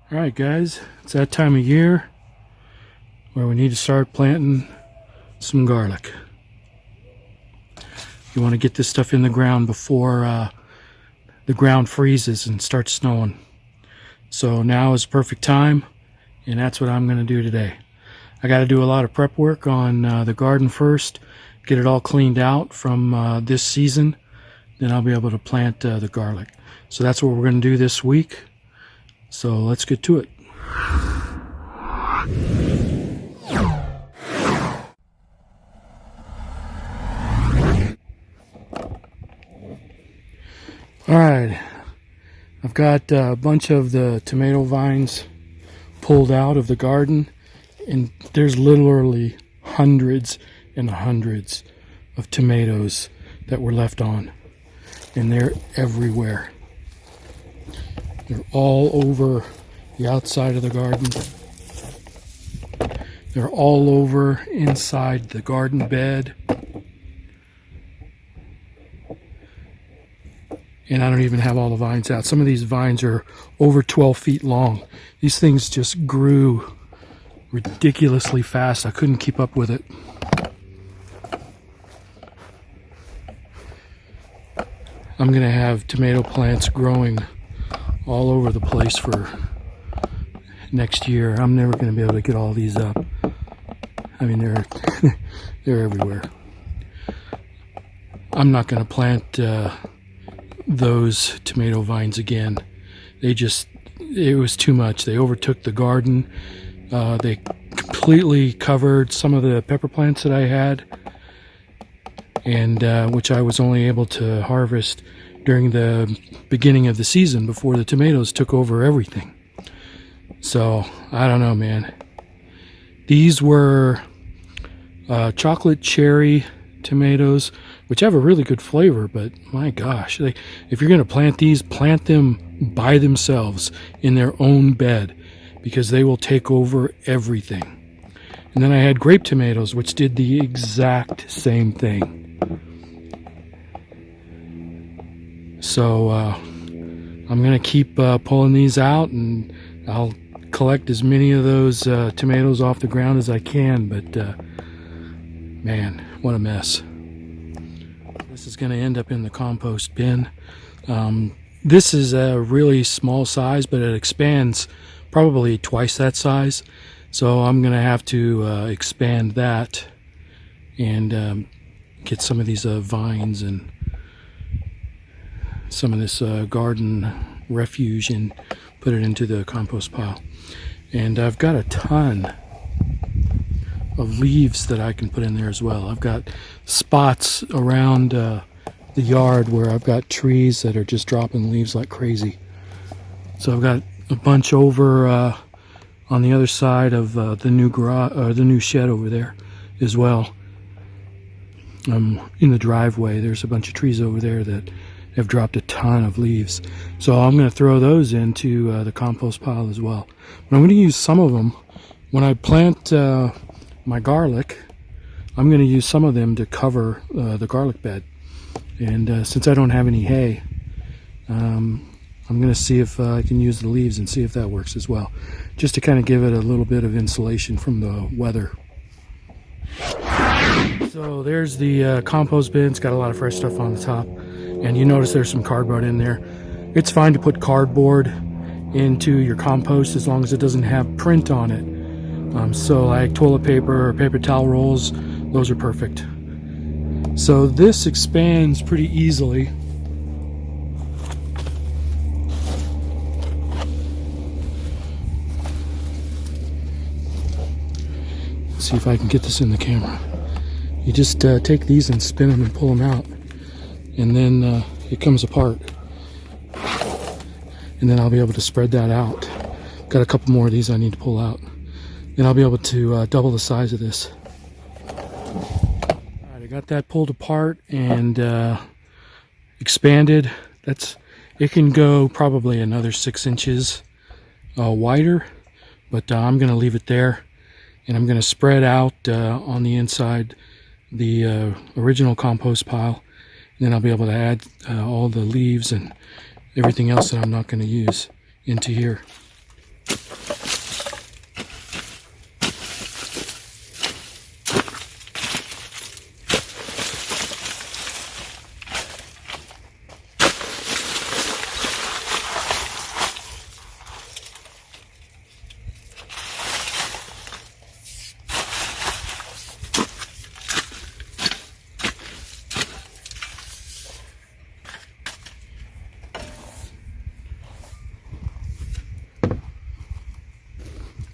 Alright guys, it's that time of year where we need to start planting some garlic. You want to get this stuff in the ground before the ground freezes and starts snowing. So now is the perfect time, and that's what I'm going to do today. I got to do a lot of prep work on the garden first, get it all cleaned out from this season, then I'll be able to plant the garlic. So that's what we're going to do this week. So let's get to it. Alright, I've got a bunch of the tomato vines pulled out of the garden, and there's literally hundreds and hundreds of tomatoes that were left on, and they're everywhere. They're all over the outside of the garden. They're all over inside the garden bed. And I don't even have all the vines out. Some of these vines are over 12 feet long. These things just grew ridiculously fast. I couldn't keep up with it. I'm gonna have tomato plants growing all over the place for next year. I'm never going to be able to get all these up. I mean, they're everywhere. I'm not going to plant those tomato vines again. It was too much. They overtook the garden. They completely covered some of the pepper plants that I had, and which I was only able to harvest during the beginning of the season before the tomatoes took over everything. So I don't know, man. These were chocolate cherry tomatoes, which have a really good flavor, but my gosh, if you're going to plant these, plant them by themselves in their own bed, because they will take over everything. And then I had grape tomatoes, which did the exact same thing. So I'm going to keep pulling these out, and I'll collect as many of those tomatoes off the ground as I can, but man, what a mess. This is going to end up in the compost bin. This is a really small size, but it expands probably twice that size. So I'm going to have to expand that and get some of these vines and some of this garden refuge and put it into the compost pile. And I've got a ton of leaves that I can put in there as well. I've got spots around the yard where I've got trees that are just dropping leaves like crazy. So I've got a bunch over on the other side of the new garage, or the new shed over there as well. In the driveway, there's a bunch of trees over there that have dropped a ton of leaves. So I'm going to throw those into the compost pile as well. But I'm going to use some of them when I plant my garlic. I'm going to use some of them to cover the garlic bed. And since I don't have any hay, I'm going to see if I can use the leaves and see if that works as well, just to kind of give it a little bit of insulation from the weather. So there's the compost bin. It's got a lot of fresh stuff on the top, and you notice there's some cardboard in there. It's fine to put cardboard into your compost as long as it doesn't have print on it. So like toilet paper or paper towel rolls, those are perfect. So this expands pretty easily. Let's see if I can get this in the camera. You just take these and spin them and pull them out, and then it comes apart, and then I'll be able to spread that out. Got a couple more of these I need to pull out, and I'll be able to double the size of this. Alright, I got that pulled apart and expanded. It can go probably another 6 inches wider, but I'm going to leave it there, and I'm going to spread out on the inside the original compost pile. And then I'll be able to add all the leaves and everything else that I'm not going to use into here.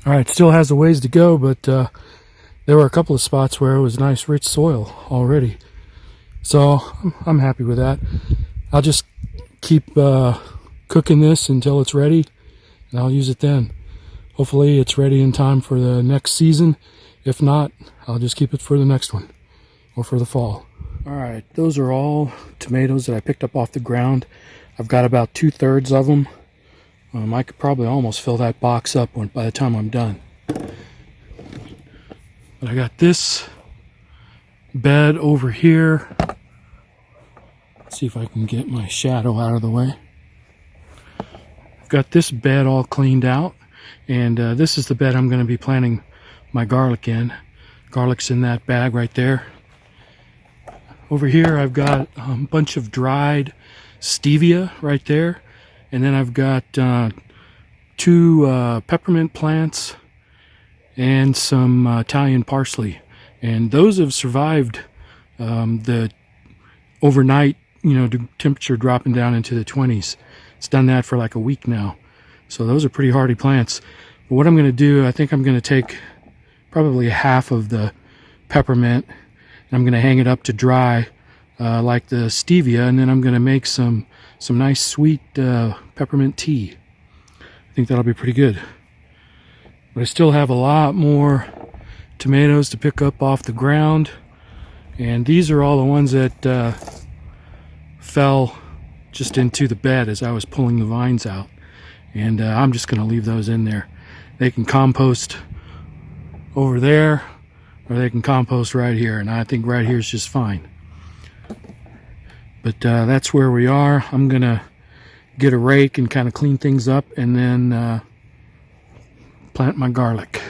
All right, still has a ways to go, but there were a couple of spots where it was nice rich soil already. So I'm happy with that. I'll just keep cooking this until it's ready, and I'll use it then. Hopefully it's ready in time for the next season. If not, I'll just keep it for the next one or for the fall. All right, those are all tomatoes that I picked up off the ground. I've got about 2/3 of them. I could probably almost fill that box up by the time I'm done. But I got this bed over here. Let's see if I can get my shadow out of the way. I've got this bed all cleaned out, and this is the bed I'm going to be planting my garlic in. Garlic's in that bag right there. Over here I've got a bunch of dried stevia right there, and then I've got 2 peppermint plants and some Italian parsley, and those have survived the overnight, the temperature dropping down into the 20s. It's done that for like a week now, so those are pretty hardy plants. But what I'm going to do, I think I'm going to take probably half of the peppermint, and I'm going to hang it up to dry like the stevia, and then I'm going to make some nice sweet peppermint tea. I think that'll be pretty good. But I still have a lot more tomatoes to pick up off the ground, and these are all the ones that fell just into the bed as I was pulling the vines out, and I'm just going to leave those in there. They can compost over there, or they can compost right here, and I think right here is just fine. But that's where we are. I'm gonna get a rake and kind of clean things up, and then plant my garlic.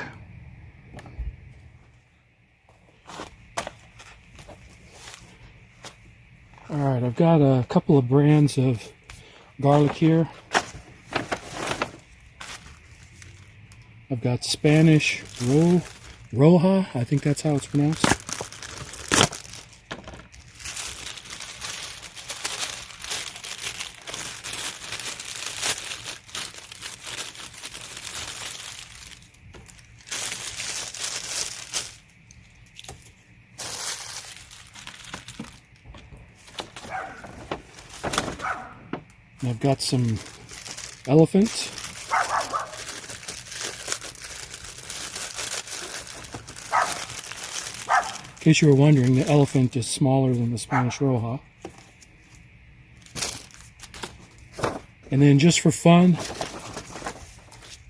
All right, I've got a couple of brands of garlic here. I've got Spanish Roja, I think that's how it's pronounced. And I've got some elephant. In case you were wondering, the elephant is smaller than the Spanish Roja. And then just for fun,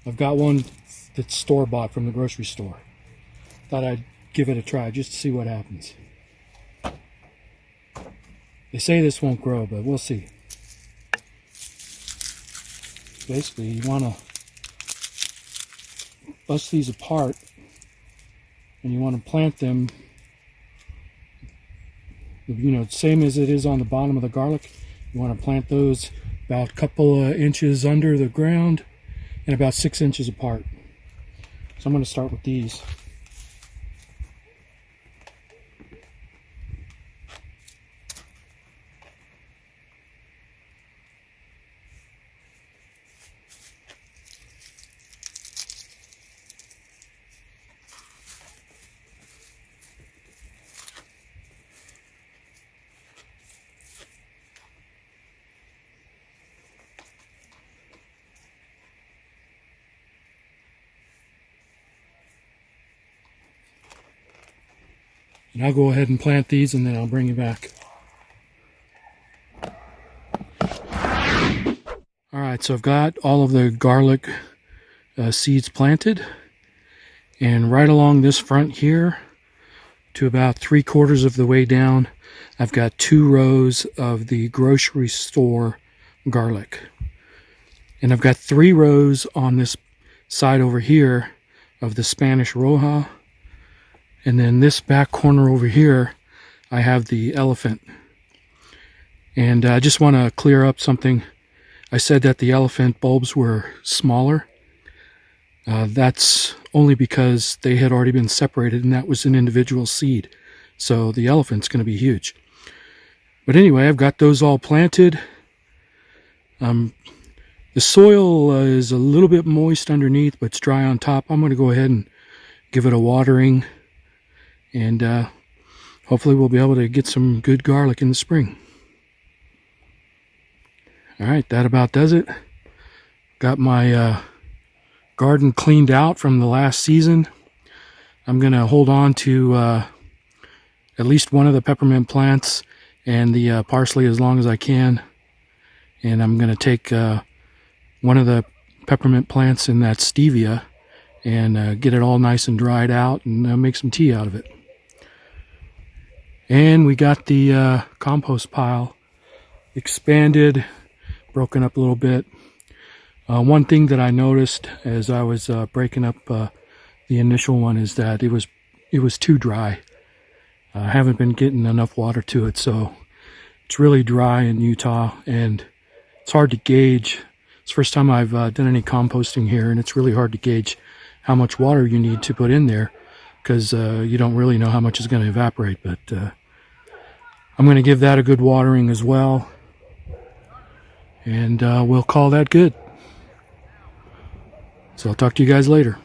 I've got one that's store-bought from the grocery store. Thought I'd give it a try just to see what happens. They say this won't grow, but we'll see. Basically, you want to bust these apart, and you want to plant them, same as it is on the bottom of the garlic. You want to plant those about a couple of inches under the ground and about 6 inches apart. So I'm going to start with these. And I'll go ahead and plant these, and then I'll bring you back. All right, so I've got all of the garlic seeds planted, and right along this front here to about 3/4 of the way down, I've got 2 rows of the grocery store garlic, and I've got 3 rows on this side over here of the Spanish Roja. And then this back corner over here, I have the elephant. And I just want to clear up something. I said that the elephant bulbs were smaller. That's only because they had already been separated, and that was an individual seed. So the elephant's going to be huge. But anyway, I've got those all planted. I'm The soil is a little bit moist underneath, but it's dry on top. I'm going to go ahead and give it a watering, and hopefully we'll be able to get some good garlic in the spring. All right, that about does it. Got my garden cleaned out from the last season. I'm going to hold on to at least one of the peppermint plants and the parsley as long as I can. And I'm going to take one of the peppermint plants in that stevia and get it all nice and dried out and make some tea out of it. And we got the compost pile expanded, broken up a little bit. One thing that I noticed as I was breaking up the initial one is that it was too dry. I haven't been getting enough water to it, so it's really dry in Utah, and it's hard to gauge. It's the first time I've done any composting here, and it's really hard to gauge how much water you need to put in there, because you don't really know how much is going to evaporate. But I'm going to give that a good watering as well, and we'll call that good. So I'll talk to you guys later.